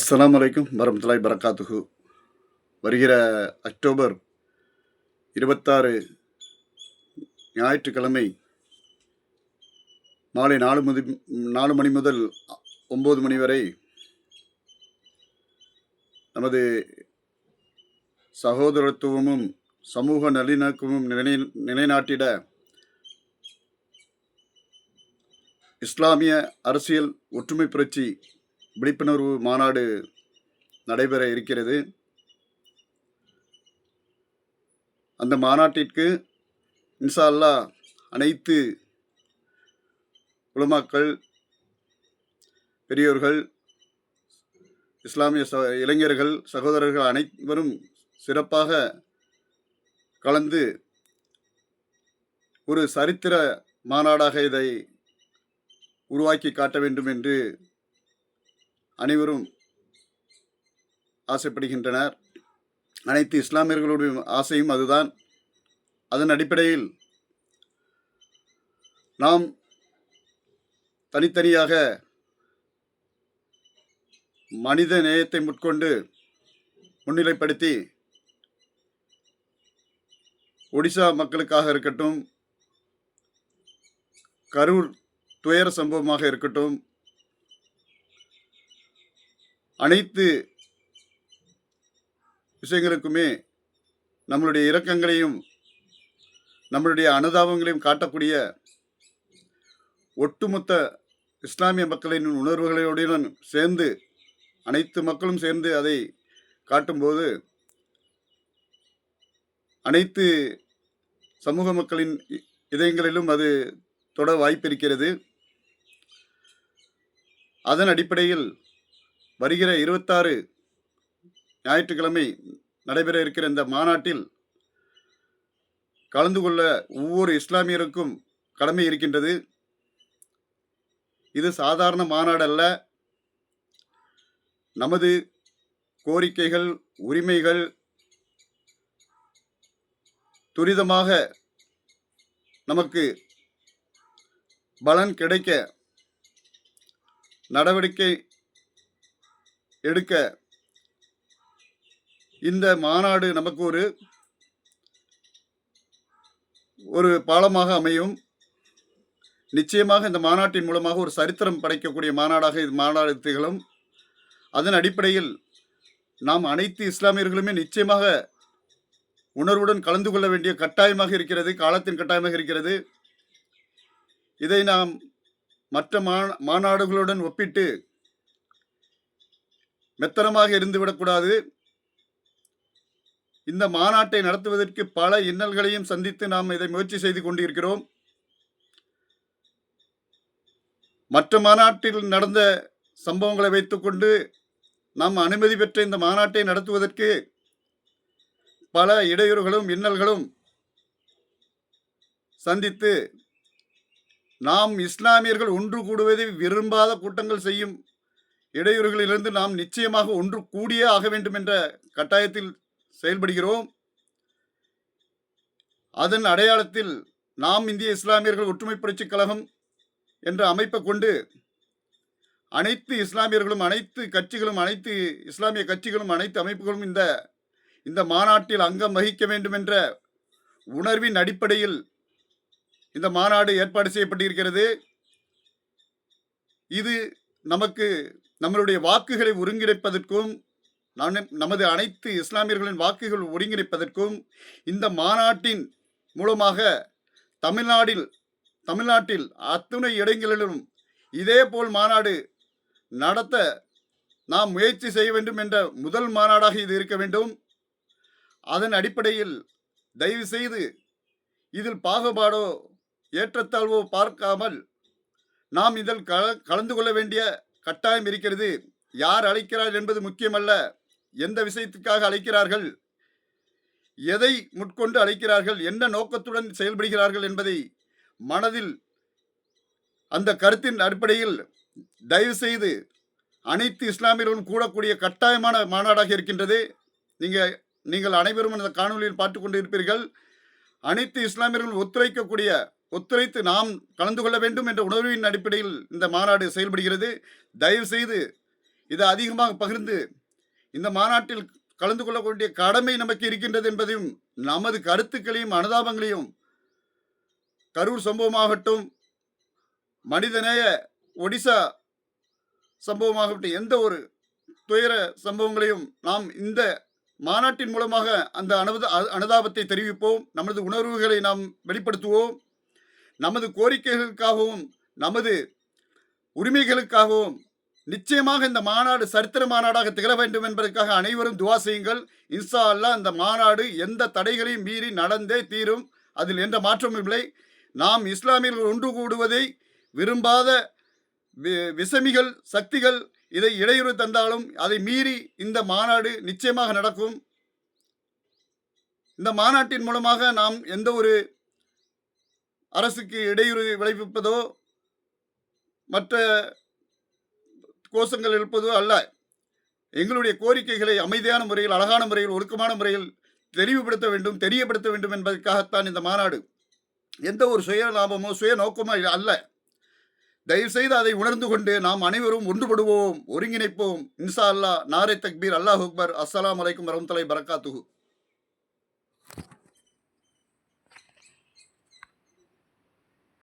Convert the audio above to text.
அஸ்ஸலாமு அலைக்கும் வரமத்துல்லாஹி பரக்காத்துஹு. வருகிற அக்டோபர் 26 ஞாயிற்றுக்கிழமை மாலை 4 மணி முதல் 9 மணி வரை நமது சகோதரத்துவமும் சமூக நல்லிணக்கமும் நிலைநாட்டிட இஸ்லாமிய அரசியல் ஒற்றுமை புரட்சி விழிப்புணர்வு மாநாடு நடைபெற இருக்கிறது. அந்த மாநாட்டிற்கு இன்ஷா அல்லாஹ் அனைத்து உலமாக்கள், பெரியோர்கள், இஸ்லாமிய இளைஞர்கள், சகோதரர்கள் அனைவரும் சிறப்பாக கலந்து ஒரு சரித்திர மாநாடாக இதை உருவாக்கி காட்ட வேண்டும் என்று அனைவரும் ஆசைப்படுகின்றனர். அனைத்து இஸ்லாமியர்களுடைய ஆசையும் அதுதான். அதன் அடிப்படையில் நாம் தனித்தனியாக மனித நேயத்தை முன்னிலைப்படுத்தி ஒடிசா மக்களுக்காக இருக்கட்டும், கரூர் துயர சம்பவமாக இருக்கட்டும், அனைத்து விஷயங்களுக்குமே நம்மளுடைய இரக்கங்களையும் நம்மளுடைய அனுதாபங்களையும் காட்டக்கூடிய ஒட்டுமொத்த இஸ்லாமிய மக்களின் உணர்வுகளுடன் சேர்ந்து அனைத்து மக்களும் சேர்ந்து அதை காட்டும்போது அனைத்து சமூக மக்களின் இதயங்களிலும் அது தொட வாய்ப்பிருக்கிறது. அதன் அடிப்படையில் வருகிற 26 ஞாயிற்றுக்கிழமை நடைபெற இருக்கிற இந்த மாநாட்டில் கலந்து கொள்ள ஒவ்வொரு இஸ்லாமியருக்கும் கடமை இருக்கின்றது. இது சாதாரண மாநாடு அல்ல. நமது கோரிக்கைகள், உரிமைகள் துரிதமாக நமக்கு பலன் கிடைக்க நடவடிக்கை எடுக்க இந்த மாநாடு நமக்கு ஒரு பாலமாக அமையும். நிச்சயமாக இந்த மாநாட்டின் மூலமாக ஒரு சரித்திரம் படைக்கக்கூடிய மாநாடாக இது மாநாடு திகழும். அதன் அடிப்படையில் நாம் அனைத்து இஸ்லாமியர்களுமே நிச்சயமாக உணர்வுடன் கலந்து கொள்ள வேண்டிய கட்டாயமாக இருக்கிறது, காலத்தின் கட்டாயமாக இருக்கிறது. இதை நாம் மற்ற மாநாடுகளுடன் ஒப்பிட்டு மெத்தனமாக இருந்துவிடக்கூடாது. இந்த மாநாட்டை நடத்துவதற்கு பல இன்னல்களையும் சந்தித்து நாம் இதை முயற்சி செய்து கொண்டிருக்கிறோம். மற்ற மாநாட்டில் நடந்த சம்பவங்களை வைத்துக்கொண்டு நாம் அனுமதி பெற்ற இந்த மாநாட்டை நடத்துவதற்கு பல இடையூறுகளும் இன்னல்களும் சந்தித்து நாம் இஸ்லாமியர்கள் ஒன்று கூடுவதை விரும்பாத கூட்டங்கள் செய்யும் இடையூறுகளிலிருந்து நாம் நிச்சயமாக ஒன்று கூடியே ஆக வேண்டும் என்ற கட்டாயத்தில் செயல்படுகிறோம். அதன் அடையாளத்தில் நாம் இந்திய இஸ்லாமியர்கள் ஒற்றுமை புரட்சி கழகம் என்ற அமைப்பை கொண்டு அனைத்து இஸ்லாமியர்களும், அனைத்து கட்சிகளும், அனைத்து இஸ்லாமிய கட்சிகளும், அனைத்து அமைப்புகளும் இந்த மாநாட்டில் அங்கம் வகிக்க வேண்டும் என்ற உணர்வின் அடிப்படையில் இந்த மாநாடு ஏற்பாடு செய்யப்பட்டிருக்கிறது. இது நமக்கு நம்மளுடைய வாக்குகளை ஒருங்கிணைப்பதற்கும், நமது அனைத்து இஸ்லாமியர்களின் வாக்குகள் ஒருங்கிணைப்பதற்கும் இந்த மாநாட்டின் மூலமாக தமிழ்நாட்டில் அத்துணை இடங்களிலும் இதேபோல் மாநாடு நடத்த நாம் முயற்சி செய்ய வேண்டும் என்ற முதல் மாநாடாக இது இருக்க வேண்டும். அதன் அடிப்படையில் தயவு செய்து இதில் பாகுபாடோ ஏற்றத்தாழ்வோ பார்க்காமல் நாம் இதில் கலந்து கொள்ள வேண்டிய கட்டாயம் இருக்கிறது. யார் அழைக்கிறார் என்பது முக்கியமல்ல. எந்த விஷயத்துக்காக அழைக்கிறார்கள், எதை முட்கொண்டு அழைக்கிறார்கள், என்ன நோக்கத்துடன் செயல்படுகிறார்கள் என்பதை மனதில் அந்த கருத்தின் அடிப்படையில் தயவு செய்து அனைத்து இஸ்லாமியர்களும் கூடக்கூடிய கட்டாயமான மாநாடாக இருக்கின்றது. நீங்கள் அனைவரும் அந்த காணொலியில் பார்த்து கொண்டு இருப்பீர்கள். அனைத்து இஸ்லாமியர்களும் ஒத்துழைத்து நாம் கலந்து கொள்ள வேண்டும் என்ற உணர்வின் அடிப்படையில் இந்த மாநாடு செயல்படுகிறது. தயவு செய்து இதை அதிகமாக பகிர்ந்து இந்த மாநாட்டில் கலந்து கொள்ளக்கூடிய கடமை நமக்கு இருக்கின்றது என்பதையும், நமது கருத்துக்களையும் அனுதாபங்களையும் கரூர் சம்பவமாகட்டும், மனிதநேய ஒடிசா சம்பவமாகட்டும், எந்த ஒரு துயர சம்பவங்களையும் நாம் இந்த மாநாட்டின் மூலமாக அந்த அனுதாபத்தை தெரிவிப்போம். நமது உணர்வுகளை நாம் வெளிப்படுத்துவோம். நமது கோரிக்கைகளுக்காகவும் நமது உரிமைகளுக்காகவும் நிச்சயமாக இந்த மாநாடு சரித்திர மாநாடாக திகழ வேண்டும் என்பதற்காக அனைவரும் துவா செய்யுங்கள். இன்ஷா அல்லாஹ் இந்த மாநாடு எந்த தடைகளையும் மீறி நடந்தே தீரும். அதில் எந்த மாற்றமும் இல்லை. நாம் இஸ்லாமியர்கள் ஒன்று கூடுவதை விரும்பாத விசமிகள் சக்திகள் இதை இடையூறு தந்தாலும் அதை மீறி இந்த மாநாடு நிச்சயமாக நடக்கும். இந்த மாநாட்டின் மூலமாக நாம் எந்த ஒரு அரசுக்கு இடையூறு விளைவிப்பதோ மற்ற கோஷங்கள் எழுப்பதோ அல்ல. எங்களுடைய கோரிக்கைகளை அமைதியான முறையில், அழகான முறையில், ஒழுக்கமான முறையில் தெரியப்படுத்த வேண்டும் என்பதற்காகத்தான் இந்த மாநாடு. எந்த ஒரு சுய லாபமோ சுய நோக்கமோ அல்ல. தயவுசெய்து அதை உணர்ந்து கொண்டு நாம் அனைவரும் ஒன்றுபடுவோம், ஒருங்கிணைப்போம். இன்ஷா அல்லாஹ். நாரே தக்பீர், அல்லாஹ் அக்பர். அஸ்ஸலாமு அலைக்கும் வரஹ்மத்துல்லாஹி வபரகாத்துஹு.